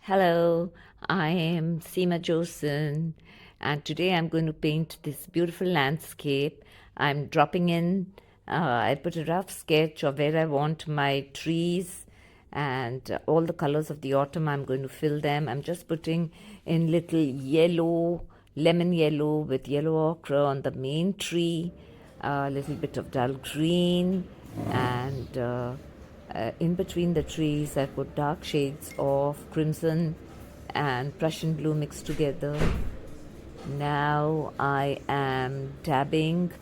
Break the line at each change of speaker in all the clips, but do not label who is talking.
Hello, I am Seema Josen, and today I'm going to paint this beautiful landscape. I'm dropping in, I put a rough sketch of where I want my trees and all the colors of the autumn. I'm going to fill them. I'm just putting in little yellow, lemon yellow with yellow ochre on the main tree, a little bit of dull green, and in between the trees, I put dark shades of crimson and Prussian blue mixed together. Now I am dabbing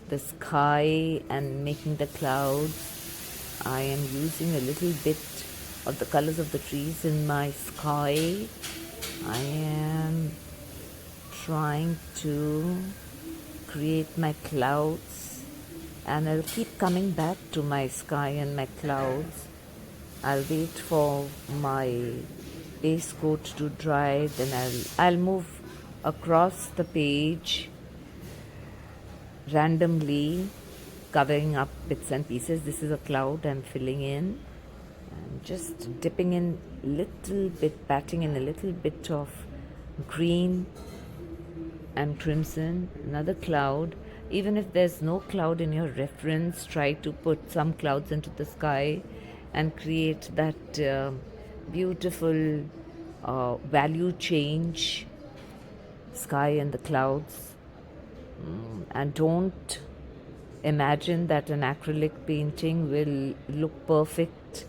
the sky and making the clouds. I am using a little bit of the colors of the trees in my sky. I am trying to create my clouds, and I'll keep coming back to my sky and my clouds. I'll wait for my base coat to dry, then I'll move across the page randomly, covering up bits and pieces. This is a cloud I'm filling in. I'm just dipping in little bit, patting in a little bit of green and crimson. Another cloud. Even if there's no cloud in your reference, try to put some clouds into the sky and create that beautiful value change, sky and the clouds. And don't imagine that an acrylic painting will look perfect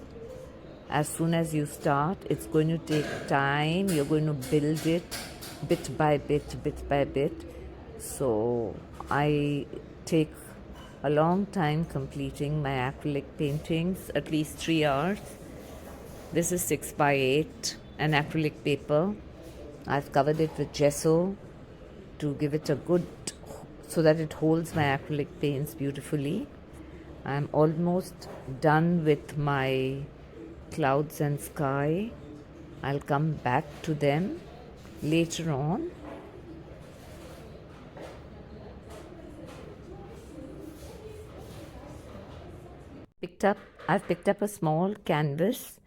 as soon as you start. It's going to take time. You're going to build it bit by bit, bit by bit. So I take a long time completing my acrylic paintings, at least 3 hours. This is 6 by 8, an acrylic paper. I've covered it with gesso to give it a good, so that it holds my acrylic paints beautifully. I'm almost done with my clouds and sky. I'll come back to them later on. I've picked up a small canvas,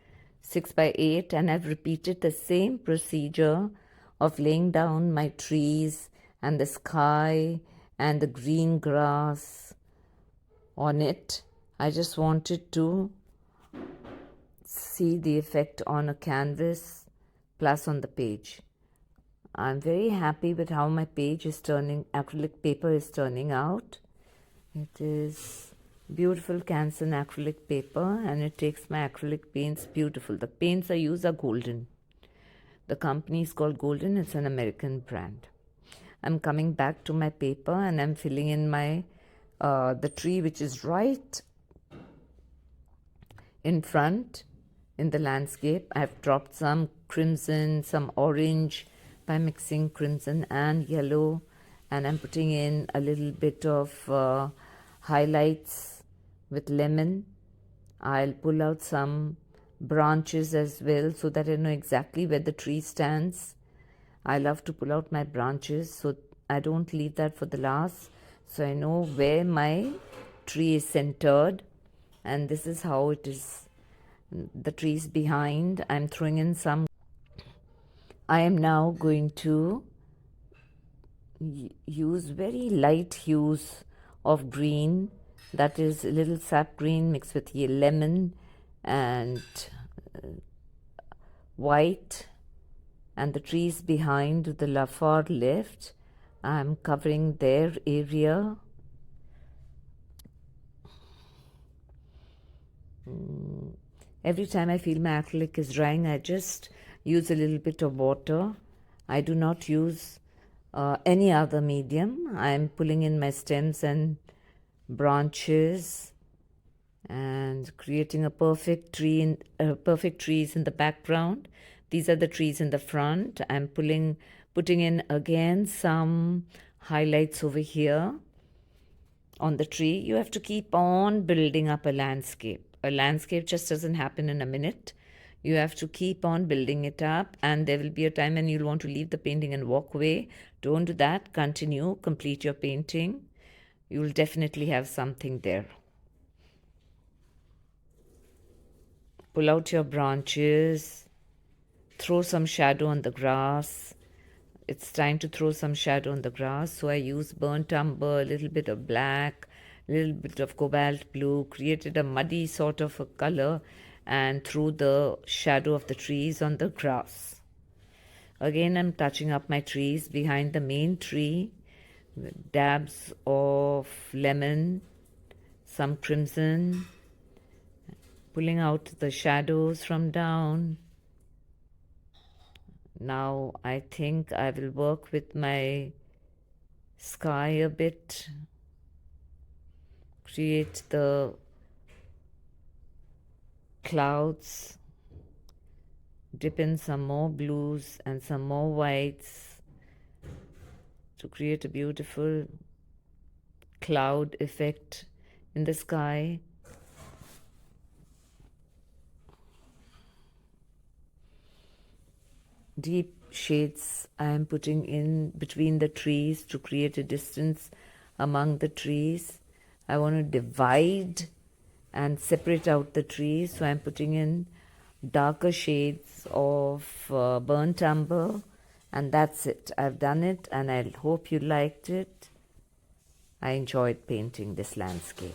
6 by 8, and I've repeated the same procedure of laying down my trees and the sky and the green grass on it. I just wanted to see the effect on a canvas plus on the page. I'm very happy with how my page is turning, acrylic paper is turning out. It is beautiful Canson acrylic paper, and it takes my acrylic paints beautiful. The paints I use are Golden. The company is called Golden. It's an American brand. I'm coming back to my paper and I'm filling in my the tree which is right in front in the landscape. I've dropped some crimson, some orange by mixing crimson and yellow, and I'm putting in a little bit of highlights with lemon. I'll pull out some branches as well so that I know exactly where the tree stands. I love to pull out my branches, so I don't leave that for the last, so I know where my tree is centered. And this is how it is. The trees behind, I'm throwing in some. I am now going to use very light hues of green, that is a little sap green mixed with lemon and white, and the trees behind to the far left, I'm covering their area. Every time I feel my acrylic is drying, I just use a little bit of water. I do not use any other medium. I am pulling in my stems and branches and creating a perfect tree. Perfect trees in the background. These are the trees in the front. I'm putting in again some highlights over here on the tree. You have to keep on building up a landscape. A landscape just doesn't happen in a minute. You have to keep on building it up, and there will be a time when you'll want to leave the painting and walk away. Don't do that. Continue, complete your painting. You'll definitely have something there. Pull out your branches, throw some shadow on the grass. It's time to throw some shadow on the grass, so I used burnt umber, a little bit of black, a little bit of cobalt blue, created a muddy sort of a color, and threw the shadow of the trees on the grass. Again, I'm touching up my trees behind the main tree with dabs of lemon, some crimson, pulling out the shadows from down. Now I think I will work with my sky a bit, create the clouds, dip in some more blues and some more whites to create a beautiful cloud effect in the sky. Deep shades I am putting in between the trees to create a distance among the trees. I want to divide and separate out the trees, so I'm putting in darker shades of burnt umber, and that's it. I've done it, and I hope you liked it. I enjoyed painting this landscape.